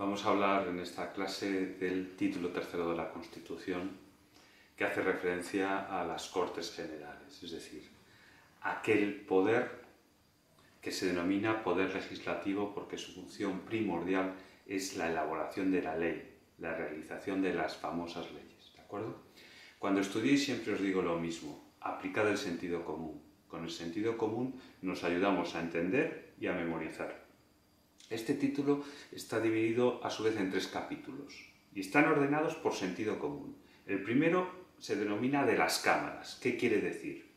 Vamos a hablar en esta clase del título tercero de la Constitución, que hace referencia a las Cortes Generales, es decir, aquel poder que se denomina poder legislativo porque su función primordial es la elaboración de la ley, la realización de las famosas leyes, ¿de acuerdo? Cuando estudiéis siempre os digo lo mismo, aplicad el sentido común. Con el sentido común nos ayudamos a entender y a memorizar. Este título está dividido a su vez en 3 capítulos y están ordenados por sentido común. El primero se denomina de las cámaras. ¿Qué quiere decir?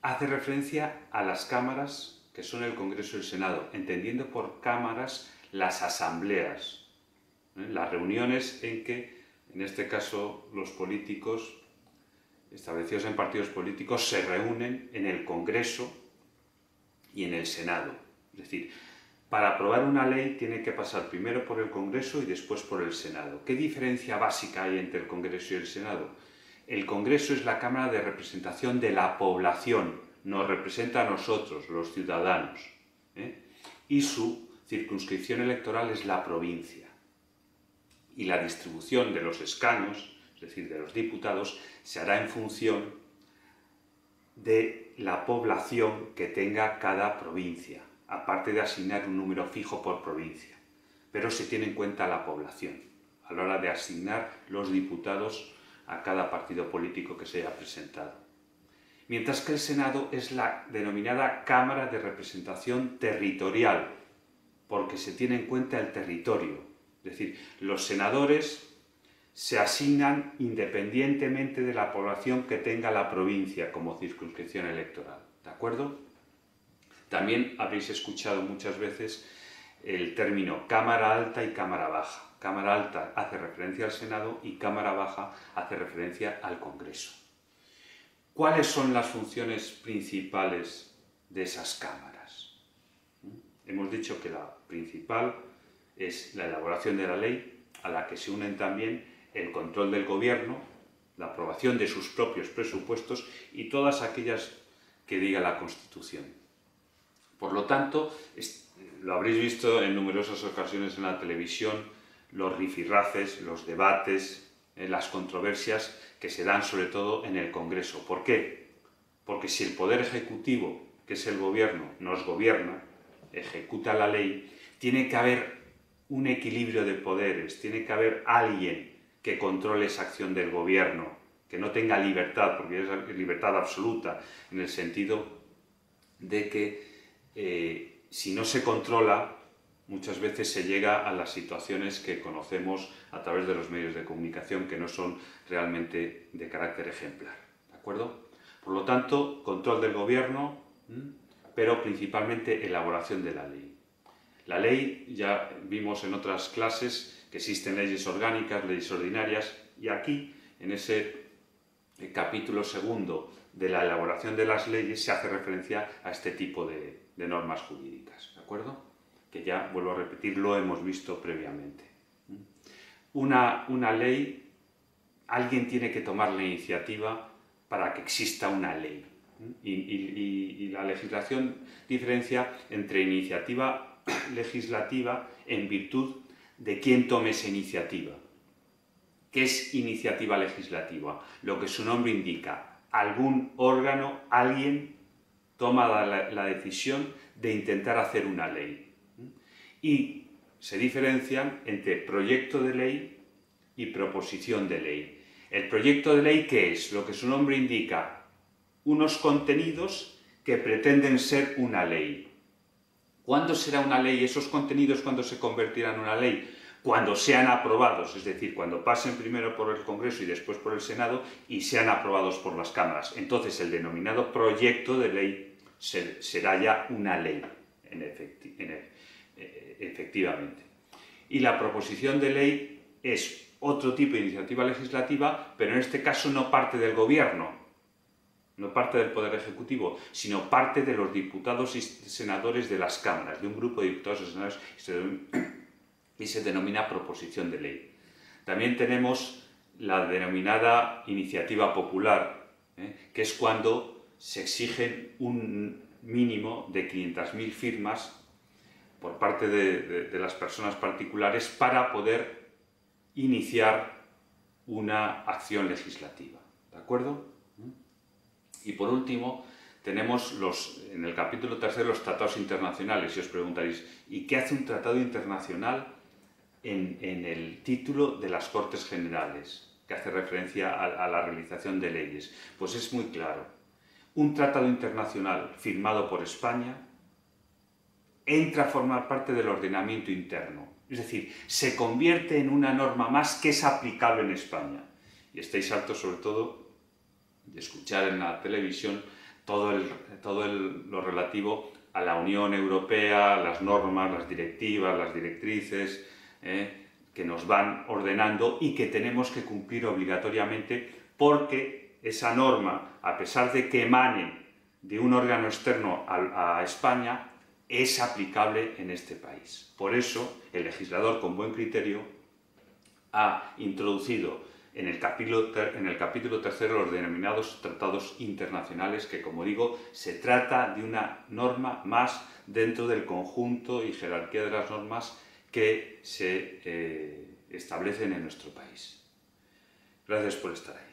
Hace referencia a las cámaras que son el Congreso y el Senado, entendiendo por cámaras las asambleas, las reuniones en que, en este caso, los políticos establecidos en partidos políticos se reúnen en el Congreso y en el Senado. Es decir, para aprobar una ley tiene que pasar primero por el Congreso y después por el Senado. ¿Qué diferencia básica hay entre el Congreso y el Senado? El Congreso es la Cámara de Representación de la población, nos representa a nosotros, los ciudadanos, y su circunscripción electoral es la provincia. Y la distribución de los escaños, es decir, de los diputados, se hará en función de la población que tenga cada provincia, aparte de asignar un número fijo por provincia, pero se tiene en cuenta la población a la hora de asignar los diputados a cada partido político que se haya presentado. Mientras que el Senado es la denominada Cámara de Representación Territorial, porque se tiene en cuenta el territorio, es decir, los senadores se asignan independientemente de la población que tenga la provincia como circunscripción electoral, ¿de acuerdo? También habréis escuchado muchas veces el término Cámara Alta y Cámara Baja. Cámara Alta hace referencia al Senado y Cámara Baja hace referencia al Congreso. ¿Cuáles son las funciones principales de esas cámaras? Hemos dicho que la principal es la elaboración de la ley, a la que se unen también el control del gobierno, la aprobación de sus propios presupuestos y todas aquellas que diga la Constitución. Por lo tanto, lo habréis visto en numerosas ocasiones en la televisión, los rifirrafes, los debates, las controversias que se dan sobre todo en el Congreso. ¿Por qué? Porque si el Poder Ejecutivo, que es el Gobierno, nos gobierna, ejecuta la ley, tiene que haber un equilibrio de poderes, tiene que haber alguien que controle esa acción del Gobierno, que no tenga libertad, porque es libertad absoluta, en el sentido de que si no se controla, muchas veces se llega a las situaciones que conocemos a través de los medios de comunicación que no son realmente de carácter ejemplar, ¿de acuerdo? Por lo tanto, control del gobierno, pero principalmente elaboración de la ley. La ley, ya vimos en otras clases que existen leyes orgánicas, leyes ordinarias, y aquí, en ese capítulo segundo de la elaboración de las leyes, se hace referencia a este tipo de normas jurídicas, ¿de acuerdo? Que ya, vuelvo a repetir, lo hemos visto previamente. Una ley, alguien tiene que tomar la iniciativa para que exista una ley. Y la legislación diferencia entre iniciativa legislativa en virtud de quién tome esa iniciativa. ¿Qué es iniciativa legislativa? Lo que su nombre indica, algún órgano, alguien toma la decisión de intentar hacer una ley. Y se diferencian entre proyecto de ley y proposición de ley. El proyecto de ley, ¿qué es? Lo que su nombre indica, unos contenidos que pretenden ser una ley. ¿Cuándo será una ley? ¿Esos contenidos cuándo se convertirán en una ley? Cuando sean aprobados, es decir, cuando pasen primero por el Congreso y después por el Senado y sean aprobados por las cámaras. Entonces el denominado proyecto de ley será ya una ley, efectivamente. Y la proposición de ley es otro tipo de iniciativa legislativa, pero en este caso no parte del Gobierno, no parte del Poder Ejecutivo, sino parte de los diputados y senadores de las cámaras, de un grupo de diputados y senadores, y se denomina proposición de ley. También tenemos la denominada iniciativa popular, que es cuando se exigen un mínimo de 500.000 firmas por parte de las personas particulares para poder iniciar una acción legislativa. ¿De acuerdo? Y por último, tenemos en el capítulo 3 los tratados internacionales. Y os preguntaréis, ¿y qué hace un tratado internacional en el título de las Cortes Generales, que hace referencia a la realización de leyes? Pues es muy claro. Un tratado internacional firmado por España entra a formar parte del ordenamiento interno. Es decir, se convierte en una norma más que es aplicable en España. Y estáis hartos, sobre todo, de escuchar en la televisión todo lo relativo a la Unión Europea, las normas, las directivas, las directrices, que nos van ordenando y que tenemos que cumplir obligatoriamente, porque esa norma, a pesar de que emane de un órgano externo a España, es aplicable en este país. Por eso, el legislador, con buen criterio, ha introducido en el capítulo 3 los denominados tratados internacionales, que, como digo, se trata de una norma más dentro del conjunto y jerarquía de las normas que se establecen en nuestro país. Gracias por estar ahí.